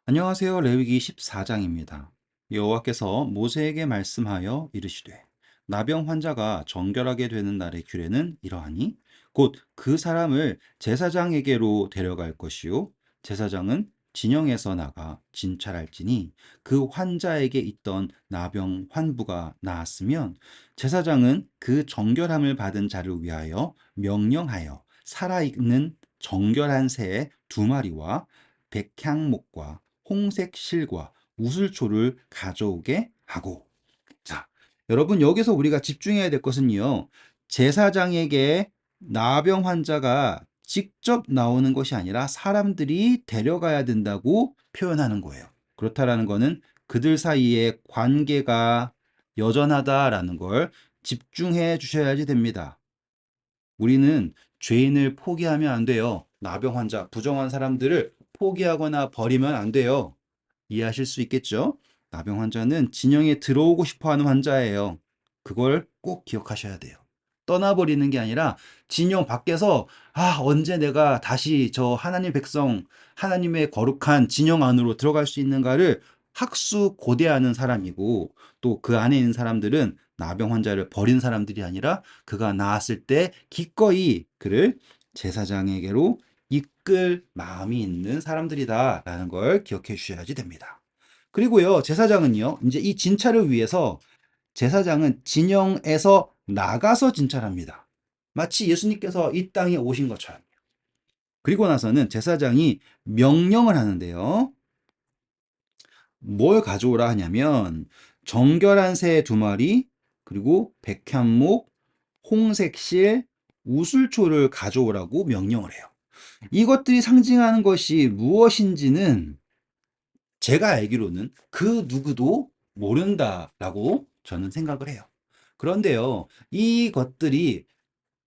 안녕하세요. 레위기 14장입니다. 여호와께서 모세에게 말씀하여 이르시되 나병 환자가 정결하게 되는 날의 규례는 이러하니 곧 그 사람을 제사장에게로 데려갈 것이요 제사장은 진영에서 나가 진찰할지니 그 환자에게 있던 나병 환부가 나았으면 제사장은 그 정결함을 받은 자를 위하여 명령하여 살아있는 정결한 새 두 마리와 백향목과 홍색 실과 우슬초를 가져오게 하고. 자, 여러분 여기서 우리가 집중해야 될 것은요. 제사장에게 나병 환자가 직접 나오는 것이 아니라 사람들이 데려가야 된다고 표현하는 거예요. 그렇다라는 거는 그들 사이의 관계가 여전하다라는 걸 집중해 주셔야지 됩니다. 우리는 죄인을 포기하면 안 돼요. 나병 환자, 부정한 사람들을 포기하거나 버리면 안 돼요. 이해하실 수 있겠죠? 나병 환자는 진영에 들어오고 싶어 하는 환자예요. 그걸 꼭 기억하셔야 돼요. 떠나버리는 게 아니라 진영 밖에서 언제 내가 다시 저 하나님 백성, 하나님의 거룩한 진영 안으로 들어갈 수 있는가를 학수고대하는 사람이고 또 그 안에 있는 사람들은 나병 환자를 버린 사람들이 아니라 그가 나았을 때 기꺼이 그를 제사장에게로 이끌 마음이 있는 사람들이다라는 걸 기억해 주셔야지 됩니다. 그리고요, 제사장은요, 이제 이 진찰을 위해서 제사장은 진영에서 나가서 진찰합니다. 마치 예수님께서 이 땅에 오신 것처럼. 그리고 나서는 제사장이 명령을 하는데요. 뭘 가져오라 하냐면 정결한 새 두 마리, 그리고 백향목, 홍색실, 우슬초를 가져오라고 명령을 해요. 이것들이 상징하는 것이 무엇인지는 제가 알기로는 그 누구도 모른다라고 저는 생각을 해요. 그런데요, 이것들이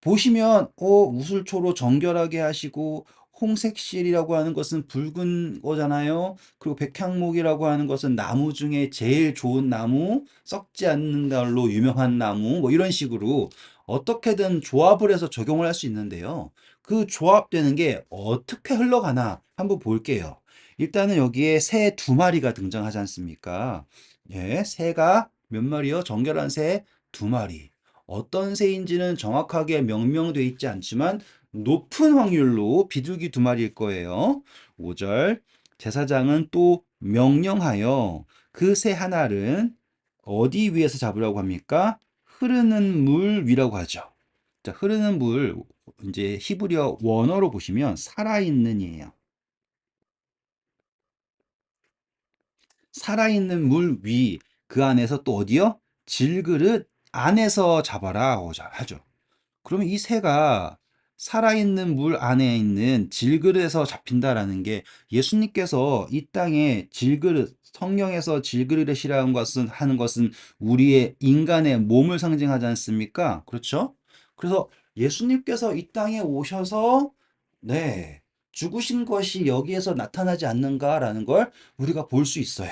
보시면 우슬초로 정결하게 하시고 홍색실이라고 하는 것은 붉은 거잖아요. 그리고 백향목이라고 하는 것은 나무 중에 제일 좋은 나무, 썩지 않는 걸로 유명한 나무, 뭐 이런 식으로 어떻게든 조합을 해서 적용을 할 수 있는데요. 그 조합되는 게 어떻게 흘러가나 한번 볼게요. 일단은 여기에 새 두 마리가 등장하지 않습니까? 예, 새가 몇 마리요? 정결한 새 두 마리. 어떤 새인지는 정확하게 명명되어 있지 않지만 높은 확률로 비둘기 두 마리일 거예요. 5절 제사장은 또 명령하여 그 새 하나를 어디 위에서 잡으라고 합니까? 흐르는 물 위라고 하죠. 자, 흐르는 물 이제 히브리어 원어로 보시면 살아있는이에요. 살아있는 물 위, 그 안에서 또 어디요? 질그릇 안에서 잡아라 하죠. 그러면 이 새가 살아있는 물 안에 있는 질그릇에서 잡힌다라는 게 예수님께서 이 땅에 질그릇, 성경에서 질그릇이라는 것은 하는 것은 우리의 인간의 몸을 상징하지 않습니까? 그렇죠? 그래서 예수님께서 이 땅에 오셔서 네, 죽으신 것이 여기에서 나타나지 않는가라는 걸 우리가 볼 수 있어요.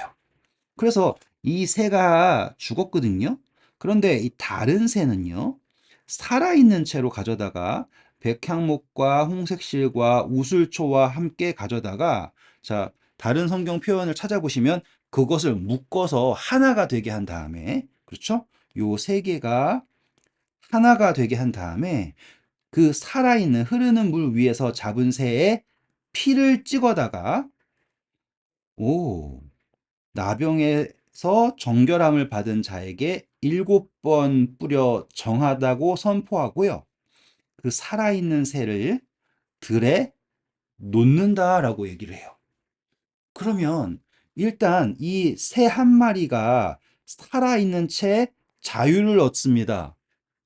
그래서 이 새가 죽었거든요. 그런데 이 다른 새는요, 살아있는 채로 가져다가 백향목과 홍색실과 우슬초와 함께 가져다가 자, 다른 성경 표현을 찾아보시면 그것을 묶어서 하나가 되게 한 다음에 그렇죠? 요 세 개가 하나가 되게 한 다음에 그 살아있는 흐르는 물 위에서 잡은 새의 피를 찍어다가 오 나병에서 정결함을 받은 자에게 7번 뿌려 정하다고 선포하고요. 그 살아있는 새를 들에 놓는다라고 얘기를 해요. 그러면 일단 이 새 한 마리가 살아있는 채 자유를 얻습니다.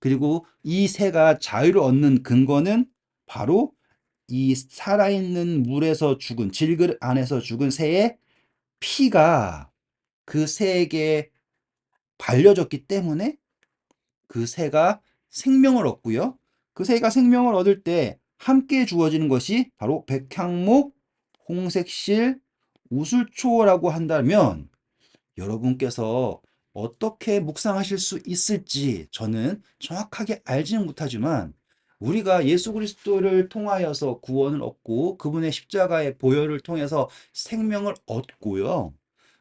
그리고 이 새가 자유를 얻는 근거는 바로 이 살아있는 물에서 죽은 질그릇 안에서 죽은 새의 피가 그 새에게 발려졌기 때문에 그 새가 생명을 얻고요. 그 새가 생명을 얻을 때 함께 주어지는 것이 바로 백향목, 홍색실, 우슬초라고 한다면 여러분께서 어떻게 묵상하실 수 있을지 저는 정확하게 알지는 못하지만 우리가 예수 그리스도를 통하여서 구원을 얻고 그분의 십자가의 보혈을 통해서 생명을 얻고요.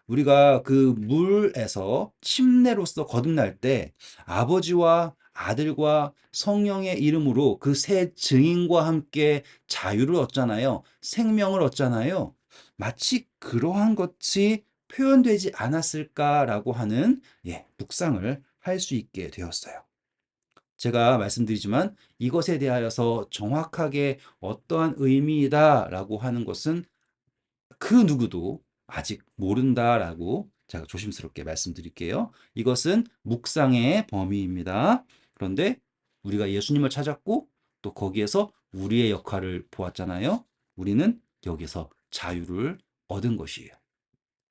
우리가 그 물에서 침례로서 거듭날 때 아버지와 아들과 성령의 이름으로 그 세 증인과 함께 자유를 얻잖아요. 생명을 얻잖아요. 마치 그러한 것이 표현되지 않았을까라고 하는 묵상을 할 수 있게 되었어요. 제가 말씀드리지만 이것에 대하여서 정확하게 어떠한 의미이다라고 하는 것은 그 누구도 아직 모른다라고 제가 조심스럽게 말씀드릴게요. 이것은 묵상의 범위입니다. 그런데 우리가 예수님을 찾았고 또 거기에서 우리의 역할을 보았잖아요. 우리는 여기서 자유를 얻은 것이에요.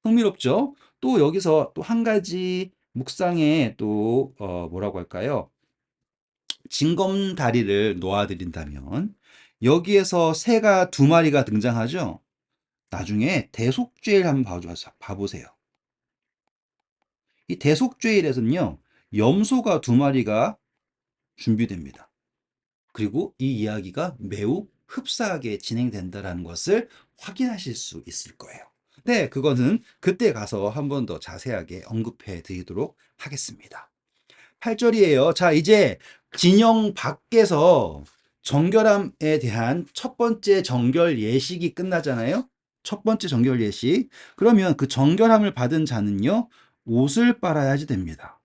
흥미롭죠? 또 여기서 또 한 가지 묵상에 또 뭐라고 할까요? 징검다리를 놓아드린다면 여기에서 새가 두 마리가 등장하죠. 나중에 대속죄일 한번 봐보세요. 이 대속죄일에서는요, 염소가 두 마리가 준비됩니다. 그리고 이 이야기가 매우 흡사하게 진행된다는 것을 확인하실 수 있을 거예요. 네, 그거는 그때 가서 한 번 더 자세하게 언급해 드리도록 하겠습니다. 8절이에요. 자, 이제 진영 밖에서 정결함에 대한 첫 번째 정결 예식이 끝나잖아요. 첫 번째 정결 예식. 그러면 그 정결함을 받은 자는요, 옷을 빨아야지 됩니다.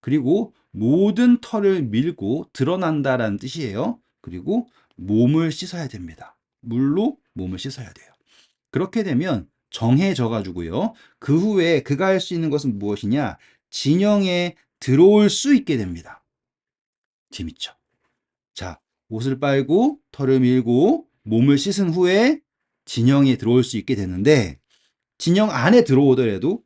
그리고 모든 털을 밀고 드러난다라는 뜻이에요. 그리고 몸을 씻어야 됩니다. 물로 몸을 씻어야 돼요. 그렇게 되면 정해져 가지고요. 그 후에 그가 할 수 있는 것은 무엇이냐? 진영에 들어올 수 있게 됩니다. 재밌죠? 자, 옷을 빨고 털을 밀고 몸을 씻은 후에 진영에 들어올 수 있게 되는데 진영 안에 들어오더라도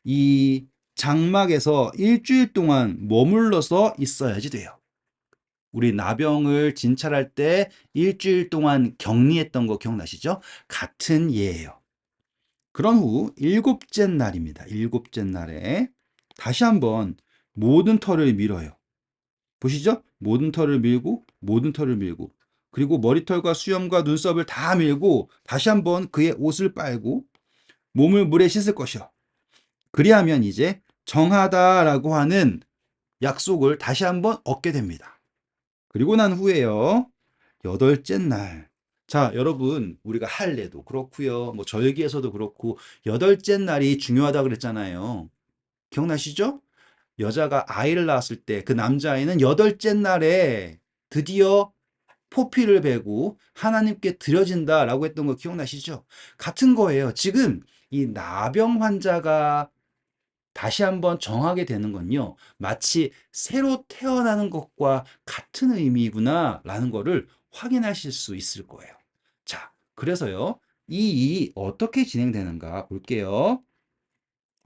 이 장막에서 일주일 동안 머물러서 있어야지 돼요. 우리 나병을 진찰할 때 일주일 동안 격리했던 거 기억나시죠? 같은 예예요. 그런 후 일곱째 날입니다. 일곱째 날에 다시 한번 모든 털을 밀어요. 보시죠? 모든 털을 밀고 모든 털을 밀고 그리고 머리털과 수염과 눈썹을 다 밀고 다시 한번 그의 옷을 빨고 몸을 물에 씻을 것이요. 그리하면 이제 정하다라고 하는 약속을 다시 한번 얻게 됩니다. 그리고 난 후에요. 여덟째 날. 자, 여러분, 우리가 할례도 그렇고요. 뭐 절기에서도 그렇고 여덟째 날이 중요하다 그랬잖아요. 기억나시죠? 여자가 아이를 낳았을 때 그 남자아이는 여덟째 날에 드디어 포피를 베고 하나님께 드려진다라고 했던 거 기억나시죠? 같은 거예요. 지금 이 나병 환자가 다시 한번 정하게 되는 건요. 마치 새로 태어나는 것과 같은 의미구나라는 거를 확인하실 수 있을 거예요. 자, 그래서요. 이 어떻게 진행되는가 볼게요.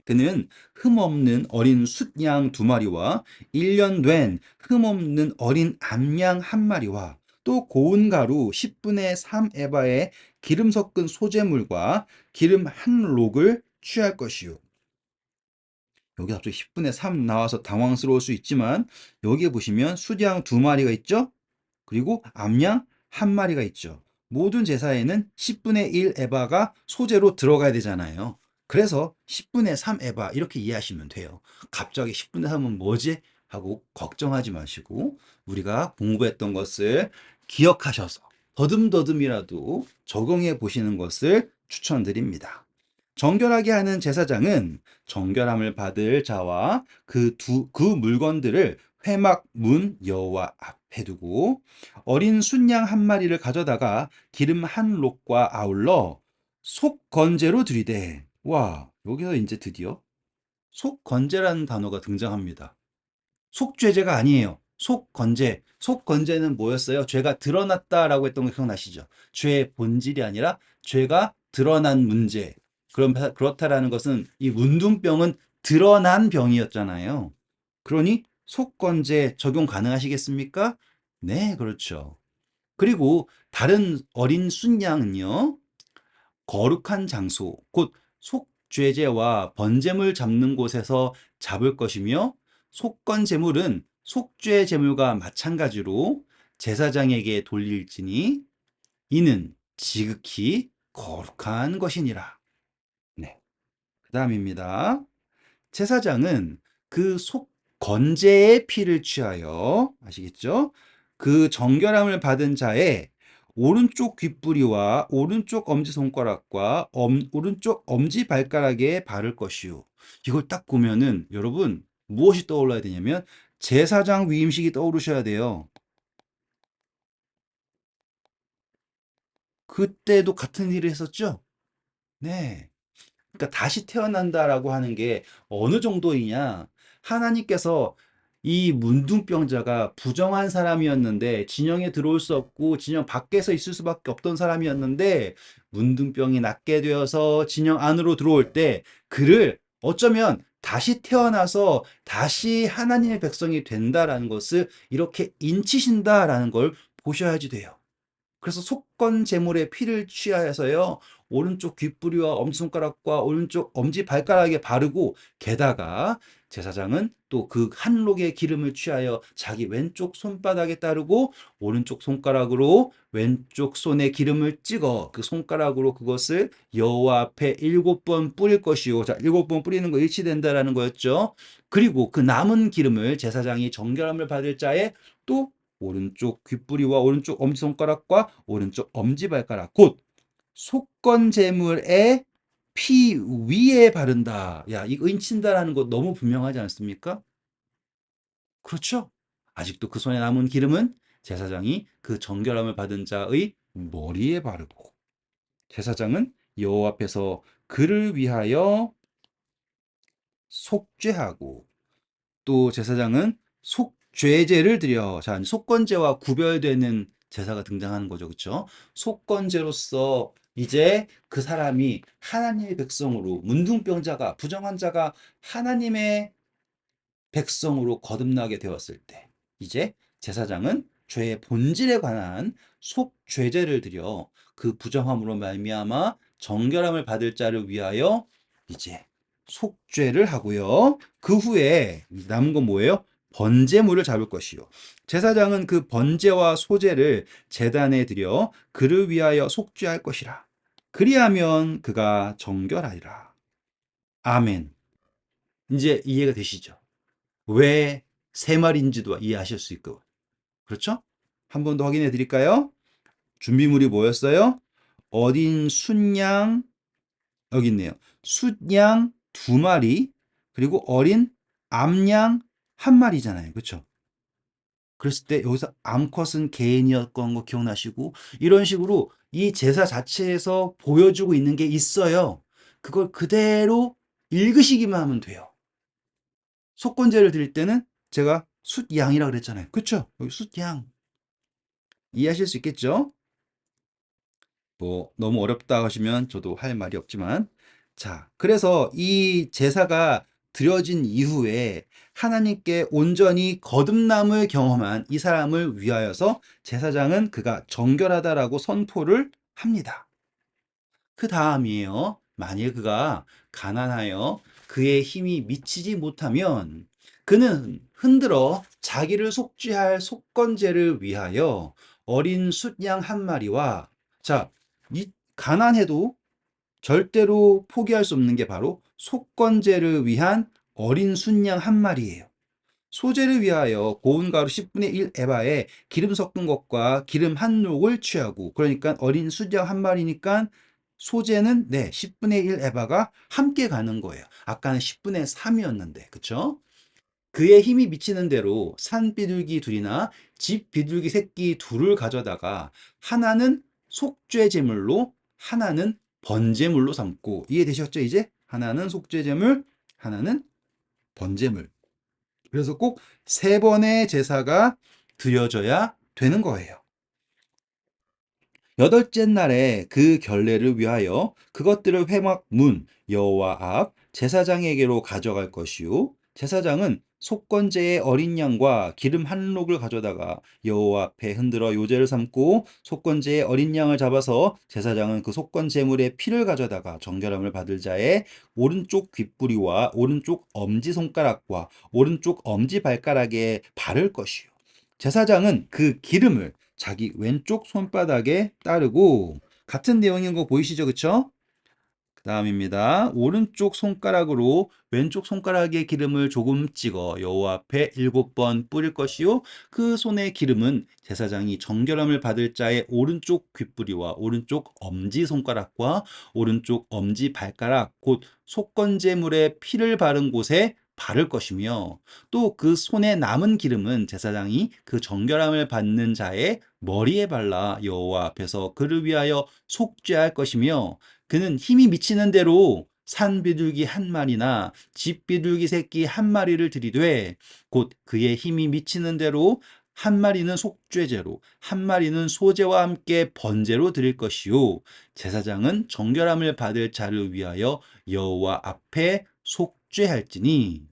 그는 흠없는 어린 숫양 두 마리와 1년 된 흠없는 어린 암양 한 마리와 또 고운 가루 10분의 3 에바의 기름 섞은 소재물과 기름 한 록을 취할 것이요. 여기 갑자기 10분의 3 나와서 당황스러울 수 있지만 여기에 보시면 숫양 두 마리가 있죠? 그리고 암양 한 마리가 있죠. 모든 제사에는 10분의 1 에바가 소재로 들어가야 되잖아요. 그래서 10분의 3 에바 이렇게 이해하시면 돼요. 갑자기 10분의 3은 뭐지? 하고 걱정하지 마시고 우리가 공부했던 것을 기억하셔서 더듬더듬이라도 적용해 보시는 것을 추천드립니다. 정결하게 하는 제사장은 정결함을 받을 자와 그 물건들을 회막 문 여호와 앞에 두고 어린 순양 한 마리를 가져다가 기름 한 록과 아울러 속건제로 드리되 와 여기서 이제 드디어 속건제라는 단어가 등장합니다. 속죄제가 아니에요. 속건제. 속건제는 뭐였어요? 죄가 드러났다라고 했던 거 기억나시죠? 죄의 본질이 아니라 죄가 드러난 문제. 그렇다라는 것은 이 문둥병은 드러난 병이었잖아요. 그러니 속건제 적용 가능하시겠습니까? 네, 그렇죠. 그리고 다른 어린 순양은요. 거룩한 장소, 곧 속죄제와 번제물 잡는 곳에서 잡을 것이며 속건 제물은 속죄 제물과 마찬가지로 제사장에게 돌릴지니 이는 지극히 거룩한 것이니라. 네. 그 다음입니다. 제사장은 그 속건제의 피를 취하여, 아시겠죠? 그 정결함을 받은 자의 오른쪽 귓뿌리와 오른쪽 엄지손가락과 오른쪽 엄지발가락에 바를 것이요. 이걸 딱 보면은 여러분 무엇이 떠올라야 되냐면 제사장 위임식이 떠오르셔야 돼요. 그때도 같은 일을 했었죠? 네. 그러니까 다시 태어난다라고 하는 게 어느 정도이냐? 하나님께서 이 문둥병자가 부정한 사람이었는데 진영에 들어올 수 없고 진영 밖에서 있을 수밖에 없던 사람이었는데 문둥병이 낫게 되어서 진영 안으로 들어올 때 그를 어쩌면 다시 태어나서 다시 하나님의 백성이 된다라는 것을 이렇게 인치신다라는 걸 보셔야지 돼요. 그래서 속건 제물의 피를 취하여서요 오른쪽 귓뿌리와 엄지손가락과 오른쪽 엄지발가락에 바르고 게다가 제사장은 또 그 한록의 기름을 취하여 자기 왼쪽 손바닥에 따르고 오른쪽 손가락으로 왼쪽 손에 기름을 찍어 그 손가락으로 그것을 여호와 앞에 7번 뿌릴 것이요. 자, 7번 뿌리는 거 일치된다라는 거였죠. 그리고 그 남은 기름을 제사장이 정결함을 받을 자에 또 오른쪽 귓뿌리와 오른쪽 엄지손가락과 오른쪽 엄지발가락 곧 속건제물의 피 위에 바른다. 야, 이거 인친다라는 거 너무 분명하지 않습니까? 그렇죠? 아직도 그 손에 남은 기름은 제사장이 그 정결함을 받은 자의 머리에 바르고 제사장은 여호와 앞에서 그를 위하여 속죄하고 또 제사장은 속죄제를 드려. 자, 속건제와 구별되는 제사가 등장하는 거죠. 그렇죠? 속건제로서 이제 그 사람이 하나님의 백성으로 문둥병자가 부정한 자가 하나님의 백성으로 거듭나게 되었을 때 이제 제사장은 죄의 본질에 관한 속죄제를 드려 그 부정함으로 말미암아 정결함을 받을 자를 위하여 이제 속죄를 하고요. 그 후에 남은 건 뭐예요? 번제물을 잡을 것이요. 제사장은 그 번제와 소제를 제단에 드려 그를 위하여 속죄할 것이라. 그리하면 그가 정결하리라. 아멘. 이제 이해가 되시죠? 왜 세 마리인지도 이해하실 수 있고. 그렇죠? 한 번 더 확인해 드릴까요? 준비물이 뭐였어요? 어린 순양, 여기 있네요. 숫양 두 마리, 그리고 어린 암양 한 마리잖아요. 그렇죠? 그랬을 때 여기서 암컷은 개인이었던 거 기억나시고, 이런 식으로 이 제사 자체에서 보여주고 있는 게 있어요. 그걸 그대로 읽으시기만 하면 돼요. 속건제를 드릴 때는 제가 숫양이라 그랬잖아요. 그쵸? 여기 숫양. 이해하실 수 있겠죠? 뭐, 너무 어렵다 하시면 저도 할 말이 없지만. 자, 그래서 이 제사가 드려진 이후에 하나님께 온전히 거듭남을 경험한 이 사람을 위하여서 제사장은 그가 정결하다라고 선포를 합니다. 그 다음이에요. 만일 그가 가난하여 그의 힘이 미치지 못하면 그는 흔들어 자기를 속죄할 속건제를 위하여 어린 숫양 한 마리와 자, 이 가난해도 절대로 포기할 수 없는 게 바로 속건제를 위한 어린 순양 한 마리예요. 소재를 위하여 고운 가루 10분의 1 에바에 기름 섞은 것과 기름 한 록을 취하고 그러니까 어린 수작 한 마리니까 소재는 네 10분의 1 에바가 함께 가는 거예요. 아까는 10분의 3이었는데 그쵸? 그의 힘이 미치는 대로 산 비둘기 둘이나 집 비둘기 새끼 둘을 가져다가 하나는 속죄 제물로 하나는 번제물로 삼고 이해되셨죠 이제? 하나는 속죄 제물 하나는 번제물 그래서 꼭 세 번의 제사가 드려져야 되는 거예요. 여덟째 날에 그 결례를 위하여 그것들을 회막 문 여호와 앞 제사장에게로 가져갈 것이요 제사장은 속건제의 어린 양과 기름 한 록을 가져다가 여호와 앞에 흔들어 요제를 삼고 속건제의 어린 양을 잡아서 제사장은 그 속건 제물의 피를 가져다가 정결함을 받을 자의 오른쪽 귓뿌리와 오른쪽 엄지 손가락과 오른쪽 엄지 발가락에 바를 것이요 제사장은 그 기름을 자기 왼쪽 손바닥에 따르고, 같은 내용인 거 보이시죠? 그쵸? 그 다음입니다. 오른쪽 손가락으로 왼쪽 손가락에 기름을 조금 찍어 여호와 앞에 7번 뿌릴 것이요. 그 손의 기름은 제사장이 정결함을 받을 자의 오른쪽 귓부리와 오른쪽 엄지손가락과 오른쪽 엄지발가락, 곧 속건제물에 피를 바른 곳에 바를 것이며, 또 그 손에 남은 기름은 제사장이 그 정결함을 받는 자의 머리에 발라 여호와 앞에서 그를 위하여 속죄할 것이며, 그는 힘이 미치는 대로 산 비둘기 한 마리나 집 비둘기 새끼 한 마리를 들이되, 곧 그의 힘이 미치는 대로 한 마리는 속죄제로 한 마리는 소제와 함께 번제로 드릴 것이요, 제사장은 정결함을 받을 자를 위하여 여호와 앞에 속죄할지니.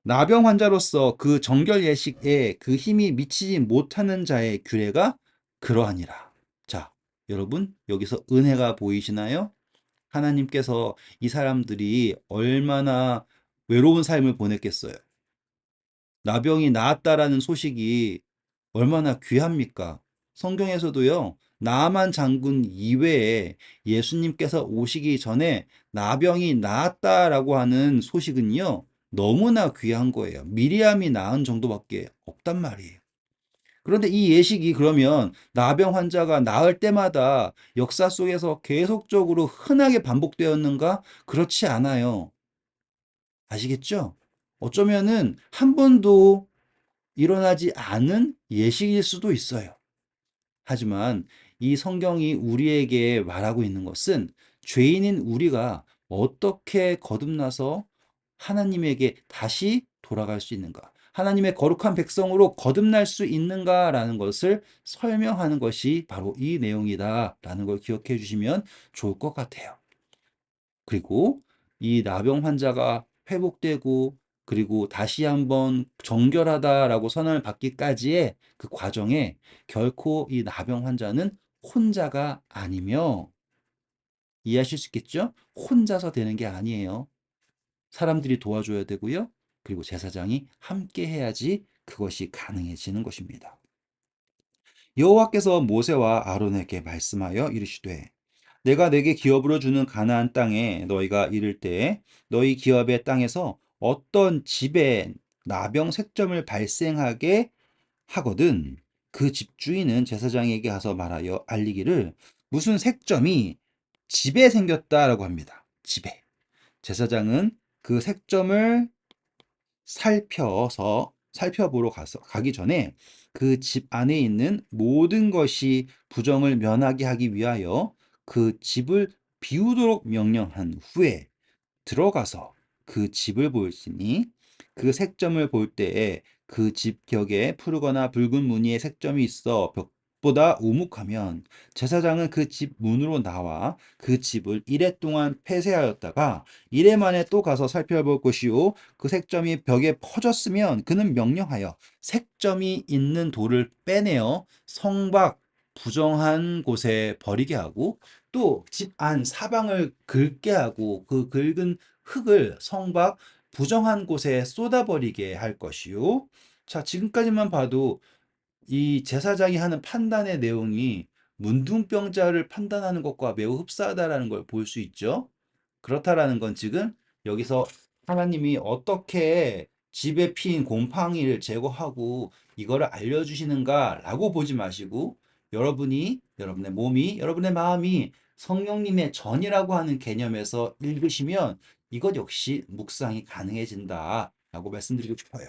나병 환자로서 그 정결 예식에 그 힘이 미치지 못하는 자의 규례가 그러하니라. 자, 여러분, 여기서 은혜가 보이시나요? 하나님께서 이 사람들이 얼마나 외로운 삶을 보냈겠어요. 나병이 나았다라는 소식이 얼마나 귀합니까? 성경에서도요, 나아만 장군 이외에 예수님께서 오시기 전에 나병이 나았다라고 하는 소식은요, 너무나 귀한 거예요. 미리암이 낳은 정도밖에 없단 말이에요. 그런데 이 예식이 그러면 나병 환자가 나을 때마다 역사 속에서 계속적으로 흔하게 반복되었는가? 그렇지 않아요. 아시겠죠? 어쩌면은 한 번도 일어나지 않은 예식일 수도 있어요. 하지만 이 성경이 우리에게 말하고 있는 것은 죄인인 우리가 어떻게 거듭나서 하나님에게 다시 돌아갈 수 있는가, 하나님의 거룩한 백성으로 거듭날 수 있는가라는 것을 설명하는 것이 바로 이 내용이다라는 걸 기억해 주시면 좋을 것 같아요. 그리고 이 나병 환자가 회복되고, 그리고 다시 한번 정결하다라고 선언을 받기까지의 그 과정에 결코 이 나병 환자는 혼자가 아니며, 이해하실 수 있겠죠? 혼자서 되는 게 아니에요. 사람들이 도와줘야 되고요. 그리고 제사장이 함께 해야지 그것이 가능해지는 것입니다. 여호와께서 모세와 아론에게 말씀하여 이르시되, 내가 내게 기업으로 주는 가나안 땅에 너희가 이를 때에 너희 기업의 땅에서 어떤 집에 나병 색점을 발생하게 하거든 그 집주인은 제사장에게 가서 말하여 알리기를, 무슨 색점이 집에 생겼다라고 합니다. 집에. 제사장은 그 색점을 살펴보러 가기 전에 그 집 안에 있는 모든 것이 부정을 면하게 하기 위하여 그 집을 비우도록 명령한 후에 들어가서 그 집을 볼지니, 그 색점을 볼 때에 그 집 격에 푸르거나 붉은 무늬의 색점이 있어 벽보다 우묵하면 제사장은 그 집 문으로 나와 그 집을 이레 동안 폐쇄하였다가 이레 만에 또 가서 살펴볼 것이요, 그 색점이 벽에 퍼졌으면 그는 명령하여 색점이 있는 돌을 빼내어 성밖 부정한 곳에 버리게 하고, 또 집 안 사방을 긁게 하고 그 긁은 흙을 성밖 부정한 곳에 쏟아버리게 할 것이요. 자, 지금까지만 봐도 이 제사장이 하는 판단의 내용이 문둥병자를 판단하는 것과 매우 흡사하다라는 걸 볼 수 있죠. 그렇다라는 건 지금 여기서 하나님이 어떻게 집에 피인 곰팡이를 제거하고 이거를 알려주시는가라고 보지 마시고, 여러분의 몸이, 여러분의 마음이 성령님의 전이라고 하는 개념에서 읽으시면 이것 역시 묵상이 가능해진다라고 말씀드리고 싶어요.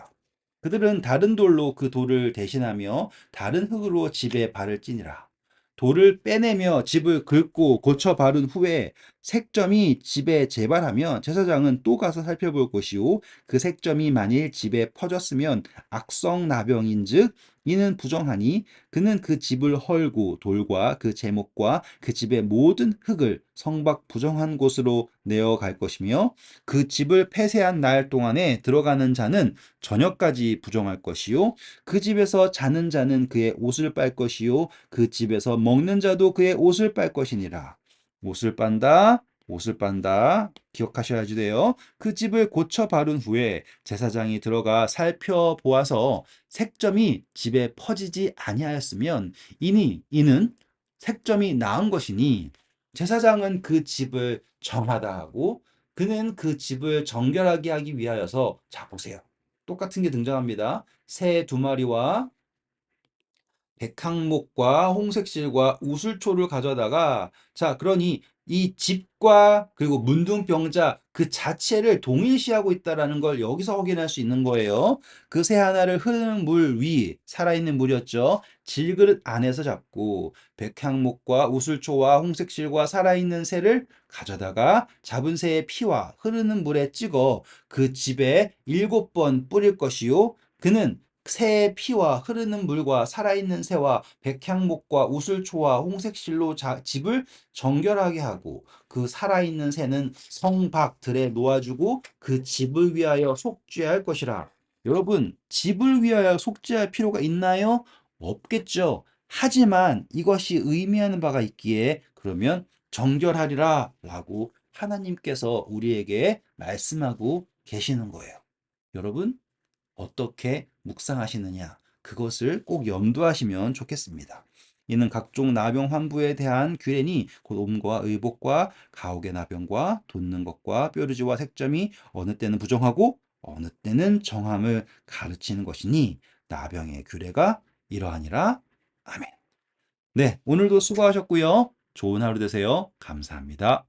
그들은 다른 돌로 그 돌을 대신하며 다른 흙으로 집에 발을 찌니라. 돌을 빼내며 집을 긁고 고쳐 바른 후에 색점이 집에 재발하면 제사장은 또 가서 살펴볼 것이요, 그 색점이 만일 집에 퍼졌으면 악성나병인즉 이는 부정하니 그는 그 집을 헐고 돌과 그 제목과 그 집의 모든 흙을 성밖 부정한 곳으로 내어갈 것이며, 그 집을 폐쇄한 날 동안에 들어가는 자는 저녁까지 부정할 것이요, 그 집에서 자는 자는 그의 옷을 빨 것이요, 그 집에서 먹는 자도 그의 옷을 빨 것이니라. 옷을 빤다, 옷을 빤다. 기억하셔야지 돼요. 그 집을 고쳐 바른 후에 제사장이 들어가 살펴보아서 색점이 집에 퍼지지 아니하였으면 이는 색점이 나은 것이니 제사장은 그 집을 정하다 하고 그는 그 집을 정결하게 하기 위하여서 자 보세요. 똑같은 게 등장합니다. 새 두 마리와 백항목과 홍색실과 우슬초를 가져다가 자 그러니 이 집과 그리고 문둥병자 그 자체를 동일시하고 있다라는 걸 여기서 확인할 수 있는 거예요. 그 새 하나를 흐르는 물 위 살아있는 물이었죠. 질그릇 안에서 잡고 백향목과 우슬초와 홍색실과 살아있는 새를 가져다가 잡은 새의 피와 흐르는 물에 찍어 그 집에 7번 뿌릴 것이요 그는 새의 피와 흐르는 물과 살아있는 새와 백향목과 우슬초와 홍색실로 집을 정결하게 하고 그 살아있는 새는 성 밖 들에 놓아주고 그 집을 위하여 속죄할 것이라. 여러분, 집을 위하여 속죄할 필요가 있나요? 없겠죠. 하지만 이것이 의미하는 바가 있기에 그러면 정결하리라 라고 하나님께서 우리에게 말씀하고 계시는 거예요. 여러분, 어떻게 묵상하시느냐 그것을 꼭 염두하시면 좋겠습니다. 이는 각종 나병 환부에 대한 규례니 곧 옴과 의복과 가옥의 나병과 돋는 것과 뾰루지와 색점이 어느 때는 부정하고 어느 때는 정함을 가르치는 것이니 나병의 규례가 이러하니라. 아멘. 네, 오늘도 수고하셨고요. 좋은 하루 되세요. 감사합니다.